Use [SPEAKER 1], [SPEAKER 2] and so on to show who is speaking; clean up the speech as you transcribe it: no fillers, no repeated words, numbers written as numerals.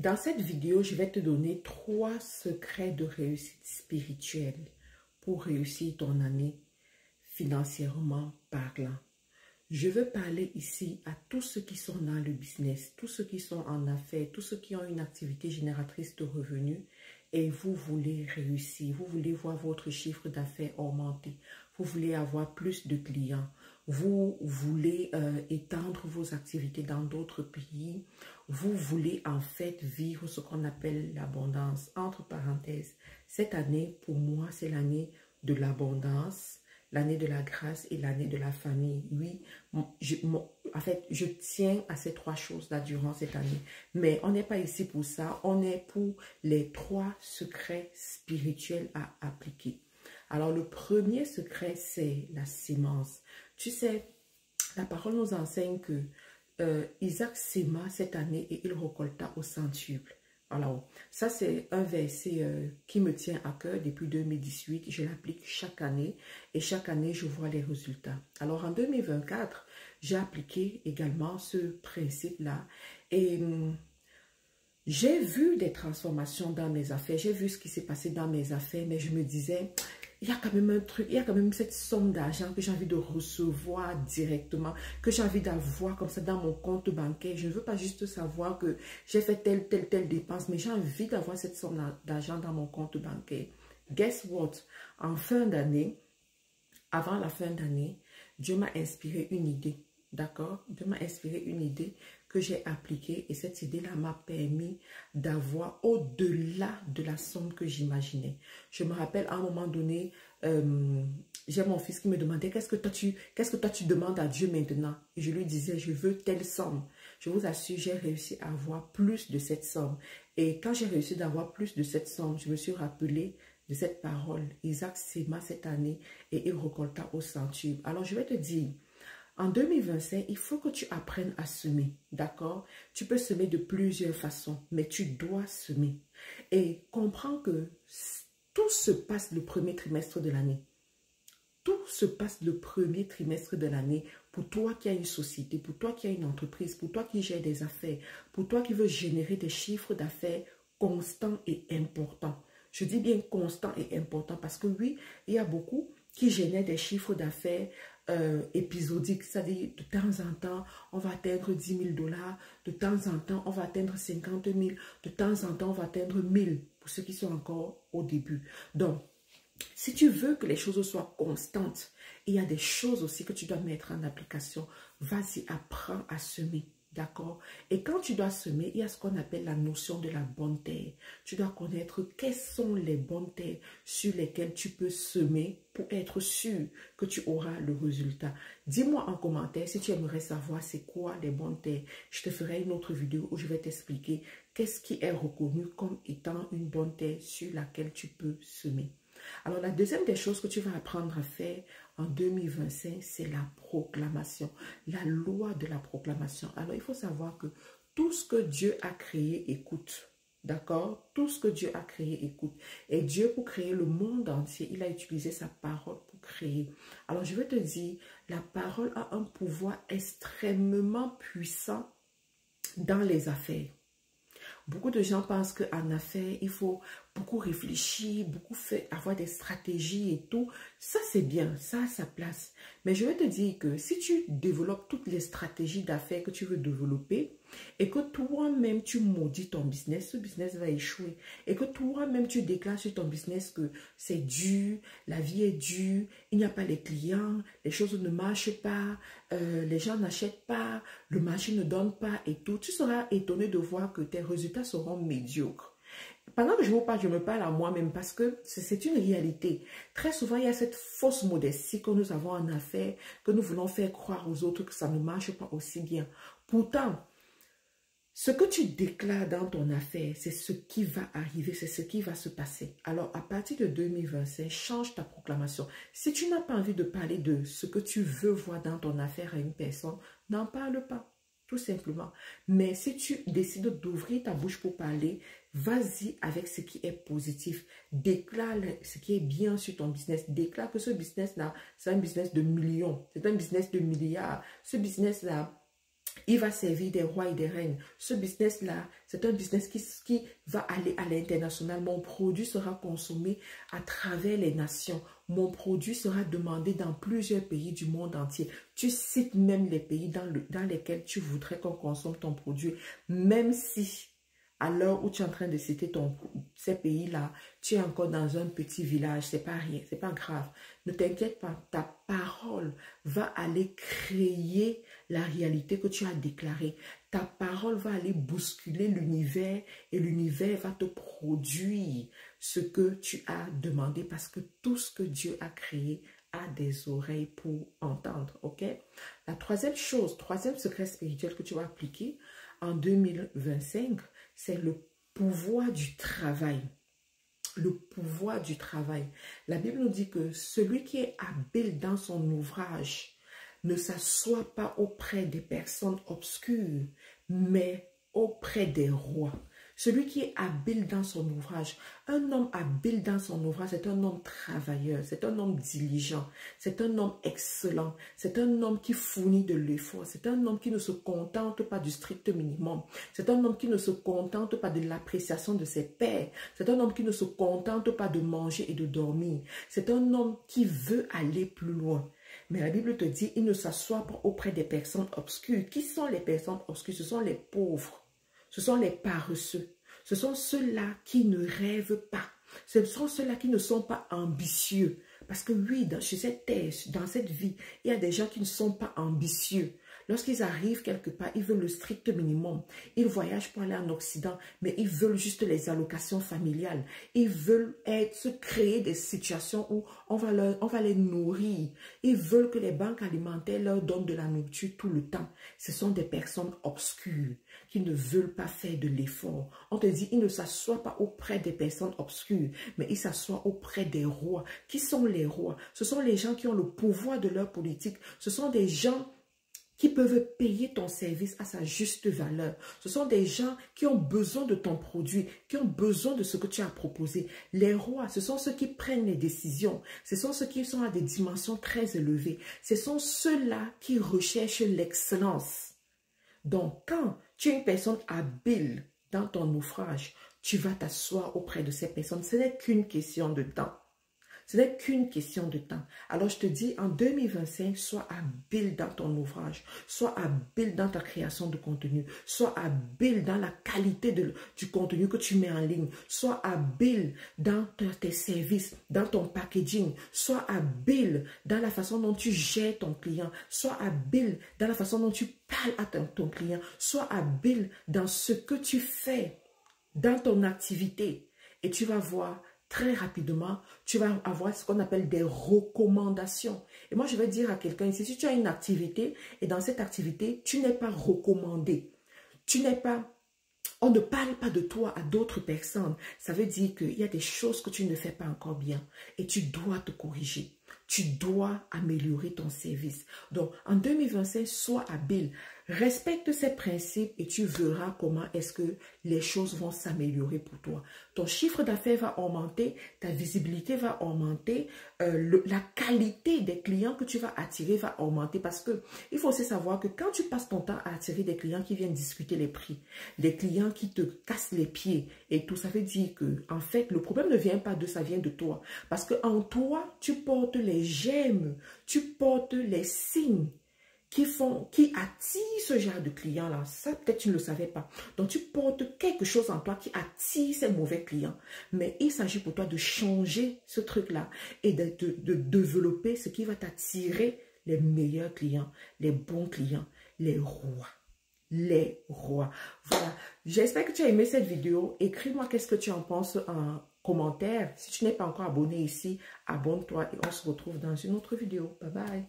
[SPEAKER 1] Dans cette vidéo, je vais te donner 3 secrets de réussite spirituelle pour réussir ton année financièrement parlant. Je veux parler ici à tous ceux qui sont dans le business, tous ceux qui sont en affaires, tous ceux qui ont une activité génératrice de revenus et vous voulez réussir, vous voulez voir votre chiffre d'affaires augmenter, vous voulez avoir plus de clients, vous voulez étendre vos activités dans d'autres pays, vous voulez en fait vivre ce qu'on appelle l'abondance. Entre parenthèses, cette année pour moi c'est l'année de l'abondance, l'année de la grâce et l'année de la famille. Oui, en fait, je tiens à ces 3 choses-là durant cette année. Mais on n'est pas ici pour ça. On est pour les 3 secrets spirituels à appliquer. Alors, le premier secret, c'est la sémence. Tu sais, la parole nous enseigne que Isaac séma cette année et il récolta au centuple. Alors, ça c'est un verset qui me tient à cœur depuis 2018. Je l'applique chaque année et chaque année je vois les résultats. Alors en 2024, j'ai appliqué également ce principe-là et j'ai vu des transformations dans mes affaires. J'ai vu ce qui s'est passé dans mes affaires, mais je me disais, il y a quand même un truc, il y a quand même cette somme d'argent que j'ai envie de recevoir directement, que j'ai envie d'avoir comme ça dans mon compte bancaire. Je ne veux pas juste savoir que j'ai fait telle dépense, mais j'ai envie d'avoir cette somme d'argent dans mon compte bancaire. Guess what? En fin d'année, avant la fin d'année, Dieu m'a inspiré une idée. D'accord? Dieu m'a inspiré une idée que j'ai appliquée et cette idée-là m'a permis d'avoir au-delà de la somme que j'imaginais. Je me rappelle à un moment donné, j'ai mon fils qui me demandait qu'est-ce que toi tu demandes à Dieu maintenant? Et je lui disais, je veux telle somme. Je vous assure, j'ai réussi à avoir plus de cette somme. Et quand j'ai réussi d'avoir plus de cette somme, je me suis rappelé de cette parole. Isaac séma cette année et il récolta au centuple. Alors je vais te dire, en 2025, il faut que tu apprennes à semer, d'accord? Tu peux semer de plusieurs façons, mais tu dois semer. Et comprends que tout se passe le premier trimestre de l'année. Tout se passe le premier trimestre de l'année pour toi qui as une société, pour toi qui as une entreprise, pour toi qui gères des affaires, pour toi qui veux générer des chiffres d'affaires constants et importants. Je dis bien constants et importants parce que oui, il y a beaucoup qui génèrent des chiffres d'affaires épisodiques, c'est-à-dire de temps en temps, on va atteindre 10 000 $, de temps en temps, on va atteindre 50 000, de temps en temps, on va atteindre 1000 pour ceux qui sont encore au début. Donc, si tu veux que les choses soient constantes, il y a des choses aussi que tu dois mettre en application. Vas-y, apprends à semer. D'accord? Et quand tu dois semer, il y a ce qu'on appelle la notion de la bonne terre. Tu dois connaître quelles sont les bonnes terres sur lesquelles tu peux semer pour être sûr que tu auras le résultat. Dis-moi en commentaire si tu aimerais savoir c'est quoi les bonnes terres. Je te ferai une autre vidéo où je vais t'expliquer qu'est-ce qui est reconnu comme étant une bonne terre sur laquelle tu peux semer. Alors, la deuxième des choses que tu vas apprendre à faire en 2025, c'est la proclamation, la loi de la proclamation. Alors, il faut savoir que tout ce que Dieu a créé écoute. D'accord? Tout ce que Dieu a créé écoute. Et Dieu, pour créer le monde entier, il a utilisé sa parole pour créer. Alors, je vais te dire, la parole a un pouvoir extrêmement puissant dans les affaires. Beaucoup de gens pensent qu'en affaires, il faut beaucoup réfléchir, beaucoup faire, avoir des stratégies et tout. Ça, c'est bien, ça a sa place. Mais je vais te dire que si tu développes toutes les stratégies d'affaires que tu veux développer et que toi-même, tu maudis ton business, ce business va échouer. Et que toi-même, tu déclares sur ton business que c'est dur, la vie est dure, il n'y a pas les clients, les choses ne marchent pas, les gens n'achètent pas, le marché ne donne pas et tout. Tu seras étonné de voir que tes résultats seront médiocres. Pendant que je vous parle, je me parle à moi-même parce que c'est une réalité. Très souvent, il y a cette fausse modestie que nous avons en affaires, que nous voulons faire croire aux autres que ça ne marche pas aussi bien. Pourtant, ce que tu déclares dans ton affaire, c'est ce qui va arriver, c'est ce qui va se passer. Alors, à partir de 2025, change ta proclamation. Si tu n'as pas envie de parler de ce que tu veux voir dans ton affaire à une personne, n'en parle pas. Tout simplement. Mais si tu décides d'ouvrir ta bouche pour parler, vas-y avec ce qui est positif. Déclare ce qui est bien sur ton business. Déclare que ce business-là, c'est un business de millions. C'est un business de milliards. Ce business-là, Il va servir des rois et des reines. Ce business-là, c'est un business qui va aller à l'international. Mon produit sera consommé à travers les nations. Mon produit sera demandé dans plusieurs pays du monde entier. Tu cites même les pays dans lesquels tu voudrais qu'on consomme ton produit. Même si, à l'heure où tu es en train de citer ces pays-là, tu es encore dans un petit village, c'est pas rien, c'est pas grave. Ne t'inquiète pas, ta parole va aller créer la réalité que tu as déclarée. Ta parole va aller bousculer l'univers et l'univers va te produire ce que tu as demandé parce que tout ce que Dieu a créé a des oreilles pour entendre, ok? La troisième secret spirituel que tu vas appliquer en 2025, c'est le pouvoir du travail. Le pouvoir du travail. La Bible nous dit que celui qui est habile dans son ouvrage ne s'assoit pas auprès des personnes obscures, mais auprès des rois. Celui qui est habile dans son ouvrage. Un homme habile dans son ouvrage, c'est un homme travailleur, c'est un homme diligent, c'est un homme excellent, c'est un homme qui fournit de l'effort, c'est un homme qui ne se contente pas du strict minimum, c'est un homme qui ne se contente pas de l'appréciation de ses pairs, c'est un homme qui ne se contente pas de manger et de dormir, c'est un homme qui veut aller plus loin. Mais la Bible te dit, il ne s'assoit pas auprès des personnes obscures. Qui sont les personnes obscures? Ce sont les pauvres. Ce sont les paresseux. Ce sont ceux-là qui ne rêvent pas. Ce sont ceux-là qui ne sont pas ambitieux. Parce que oui, sur cette terre, dans cette vie, il y a des gens qui ne sont pas ambitieux. Lorsqu'ils arrivent quelque part, ils veulent le strict minimum. Ils voyagent pour aller en Occident, mais ils veulent juste les allocations familiales. Ils veulent se créer des situations où on va les nourrir. Ils veulent que les banques alimentaires leur donnent de la nourriture tout le temps. Ce sont des personnes obscures qui ne veulent pas faire de l'effort. On te dit, ils ne s'assoient pas auprès des personnes obscures, mais ils s'assoient auprès des rois. Qui sont les rois? Ce sont les gens qui ont le pouvoir de leur politique. Ce sont des gens qui peuvent payer ton service à sa juste valeur. Ce sont des gens qui ont besoin de ton produit, qui ont besoin de ce que tu as proposé. Les rois, ce sont ceux qui prennent les décisions. Ce sont ceux qui sont à des dimensions très élevées. Ce sont ceux-là qui recherchent l'excellence. Donc, quand tu es une personne habile dans ton ouvrage, tu vas t'asseoir auprès de ces personnes. Ce n'est qu'une question de temps. Ce n'est qu'une question de temps. Alors, je te dis, en 2025, sois habile dans ton ouvrage. Sois habile dans ta création de contenu. Sois habile dans la qualité du contenu que tu mets en ligne. Sois habile dans tes services, dans ton packaging. Sois habile dans la façon dont tu gères ton client. Sois habile dans la façon dont tu parles à ton client. Sois habile dans ce que tu fais, dans ton activité. Et tu vas voir, très rapidement, tu vas avoir ce qu'on appelle des recommandations. Et moi, je vais dire à quelqu'un ici, si tu as une activité et dans cette activité, tu n'es pas recommandé, on ne parle pas de toi à d'autres personnes, ça veut dire qu'il y a des choses que tu ne fais pas encore bien et tu dois te corriger. Tu dois améliorer ton service. Donc, en 2025, sois habile. Respecte ces principes et tu verras comment est-ce que les choses vont s'améliorer pour toi. Ton chiffre d'affaires va augmenter, ta visibilité va augmenter, la qualité des clients que tu vas attirer va augmenter parce que il faut aussi savoir que quand tu passes ton temps à attirer des clients qui viennent discuter les prix, des clients qui te cassent les pieds et tout, ça veut dire que en fait, le problème ne vient pas d'eux, ça vient de toi. Parce que en toi, tu portes les gemmes, tu portes les signes qui attirent ce genre de clients-là. Ça, peut-être tu ne le savais pas. Donc, tu portes quelque chose en toi qui attire ces mauvais clients. Mais il s'agit pour toi de changer ce truc-là et de développer ce qui va t'attirer les meilleurs clients, les bons clients, les rois. Les rois. Voilà. J'espère que tu as aimé cette vidéo. Écris-moi qu'est-ce que tu en penses en commentaire. Si tu n'es pas encore abonné ici, abonne-toi et on se retrouve dans une autre vidéo. Bye bye.